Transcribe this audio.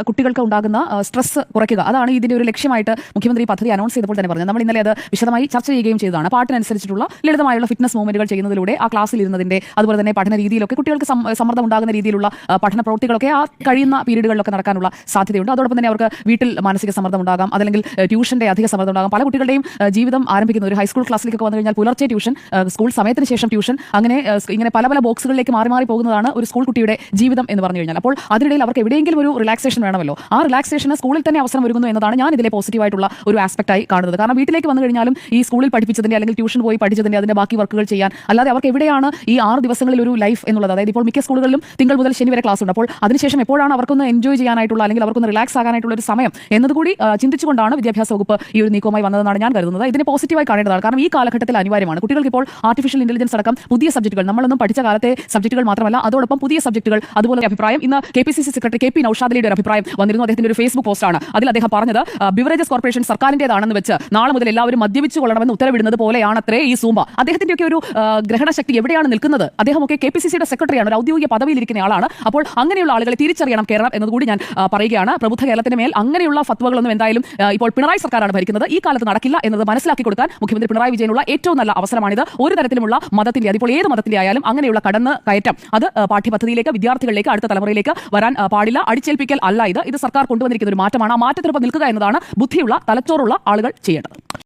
കുട്ടികൾക്ക് ഉണ്ടാകുന്ന സ്ട്രെസ് കുറയ്ക്കുക. അതാണ് ഇതിന്റെ ഒരു ലക്ഷ്യമായിട്ട് മുഖ്യമന്ത്രി പദ്ധതി അനൗൺസ് ചെയ്തപ്പോൾ തന്നെ പറഞ്ഞത്. നമ്മൾ ഇന്നലെ അത് വിശദമായി ചർച്ച ചെയ്യുകയും ചെയ്തതാണ്. പാട്ടിനനുസരിച്ചിട്ടുള്ള ലളിതമായുള്ള ഫിറ്റ്നസ് മൂവ്മെന്റുകൾ ചെയ്യുന്നതിലൂടെ ആ ക്ലാസ്സിൽ ഇരുന്നതിന്റെ അതുപോലെ തന്നെ പഠന രീതിയിലൊക്കെ കുട്ടികൾക്ക് സമ്മർദ്ദം ഉണ്ടാകുന്ന രീതിയിലുള്ള പഠന പ്രവൃത്തികളൊക്കെ ആ കഴിയുന്ന പീരീഡുകളിലൊക്കെ നടക്കാനുള്ള സാധ്യതയുണ്ട്. അതോടൊപ്പം തന്നെ അവർക്ക് വീട്ടിൽ മാനസിക സമ്മർദ്ദം ഉണ്ടാകാം, അല്ലെങ്കിൽ ട്യൂഷന്റെ അധിക സമ്മർദ്ദം ഉണ്ടാകാം. പല കുട്ടികളുടെയും ജീവിതം ആരംഭിക്കുന്ന ഒരു ഹൈസ്കൂൾ ക്ലാസ്സിലേക്ക് വന്നു കഴിഞ്ഞാൽ പുലർച്ചെ ട്യൂഷൻ, സ്കൂൾ സമയത്തിന് ശേഷം ട്യൂഷൻ, അങ്ങനെ ഇങ്ങനെ പല പല ബോക്സുകളിലേക്ക് മാറി മാറി പോകുന്നതാണ് ഒരു സ്കൂൾ കുട്ടിയുടെ ജീവിതം എന്ന് പറഞ്ഞു കഴിഞ്ഞാൽ. അപ്പോൾ അതിനിടയിൽ അവർക്ക് എവിടെയെങ്കിലും ഒരു റിലാക്സേഷൻ വേണമല്ലോ. ആ റിലാക്സേഷന് സ്കൂളിൽ തന്നെ അവസരം ഒരുങ്ങുന്നു എന്നതാണ് ഞാൻ ഇതിലെ പോസിറ്റീവായിട്ടുള്ള ഒരു ആസ്പെക്റ്റായി കാണുന്നത്. കാരണം വീട്ടിലേക്ക് വന്നു കഴിഞ്ഞാലും ഈ സ്കൂളിൽ പഠിപ്പിച്ചതിന്റെ അല്ലെങ്കിൽ ട്യൂഷൻ പോയി പഠിച്ചതിന്റെ അതിന്റെ ബാക്കി വർക്കുകൾ ചെയ്യാൻ അല്ലാതെ അവർക്ക് എവിടെയാണ് ഈ 6 ദിവസങ്ങളിൽ ഒരു ലൈഫ് എന്നുള്ളത്. അതായത് ഇപ്പോൾ മിക്ക സ്കൂളുകളിലും തിങ്കൾ മുതൽ ശനി വരെ ക്ലാസ് ഉണ്ട്. അപ്പോൾ അതിനുശേഷം എപ്പോഴാണ് അവർക്കൊന്ന് എൻജോയ് ചെയ്യാനായിട്ടുള്ള അല്ലെങ്കിൽ അവർക്കൊന്ന് റിലാക്സ് ആകാനായിട്ടുള്ള ഒരു സമയം എന്നതുകൂടി ചിന്തിച്ചുകൊണ്ടാണ് വിദ്യാഭ്യാസ വകുപ്പ് ഈ ഒരു നീക്കവുമായി വന്നതെന്നാണ് ഞാൻ കരുതുന്നത്. ഇതിനെ പോസിറ്റീവായി കാണേണ്ടതാണ്. കാരണം ഈ കാലഘട്ടത്തിൽ അനിവാര്യമാണ്. കുട്ടികൾക്ക് ഇപ്പോൾ ആർട്ടിഫിഷ്യൽ ഇന്റലിജൻസ് അടക്കം പുതിയ സബ്ജക്റ്റുകൾ, നമ്മളൊന്നും പഠിച്ച കാലത്തെ സബ്ജക്റ്റുകൾ മാത്രമല്ല, അതോടൊപ്പം പുതിയ സബ്ജക്റ്റുകൾ, അതുപോലെ അഭിപ്രായം ഇന്ന് KPCC സെക്രട്ടറി KP നൌഷാദിന്റെ ഒരു അഭിപ്രായം വന്നിരുന്നു. അദ്ദേഹത്തിന്റെ ഒരു ഫേസ്ബുക്ക് പോസ്റ്റാണ്. അതിൽ അദ്ദേഹം പറഞ്ഞത് ബിവറേജസ് കോർപ്പറേഷൻ സർക്കാരിന്റേതാണെന്ന് വെച്ച് നാളെ മുതൽ എല്ലാവരും മദ്യപിച്ചു കൊള്ളണമെന്ന് ഉത്തരവിടുന്നത് പോലെയാണത്രേ ഈ സൂംബ. അദ്ദേഹത്തിന്റെയൊക്കെ ഒരു ഗ്രഹണശക്തി എവിടെയാണ് നിൽക്കുന്നത്? അദ്ദേഹമൊക്കെ KPCCയുടെ സെക്രട്ടറിയാണ്, ഒരു ഔദ്യോഗിക പദവിയിലിരിക്കുന്ന ആളാണ്. അപ്പോൾ അങ്ങനെയുള്ള ആളുകളെ തിരിച്ചറിയണം കേരളം എന്നതുകൂടി ഞാൻ പറയുകയാണ്. പ്രബുദ്ധ കേരളത്തിന് മേൽ അങ്ങനെയുള്ള ഫത്വകളൊന്നും എന്തായാലും ഇപ്പോൾ പിണറായി സർക്കാരാണ് ഭരിക്കുന്നത്. ഈ കാലത്ത് നടക്കില്ല എന്നത് മനസ്സിലാക്കി കൊടുക്കാൻ മുഖ്യമന്ത്രി പിണറായി വിജയനുള്ള ഏറ്റവും നല്ല അവസരമാണിത്. ഒരു തരത്തിലുമുള്ള മതത്തിന്റെ, അതിപ്പോൾ ഏത് മതത്തിന്റെ ആയാലും അങ്ങനെയുള്ള കടന്ന് കയറ്റം അത് പാഠ്യപദ്ധതിയിലേക്ക്, വിദ്യാർത്ഥികളിലേക്ക്, അടുത്ത തലമുറയിലേക്ക് വരാൻ പാടില്ല. അടിച്ചേൽപ്പിക്കൽ അല്ല ഇത് സർക്കാർ കൊണ്ടുവന്നിരിക്കുന്ന ഒരു മാറ്റമാണ്. ആ മാറ്റത്തിനൊപ്പം നിൽക്കുക എന്നതാണ് ബുദ്ധിയുള്ള, തലച്ചോറുള്ള ആളുകൾ ചെയ്യേണ്ടത്.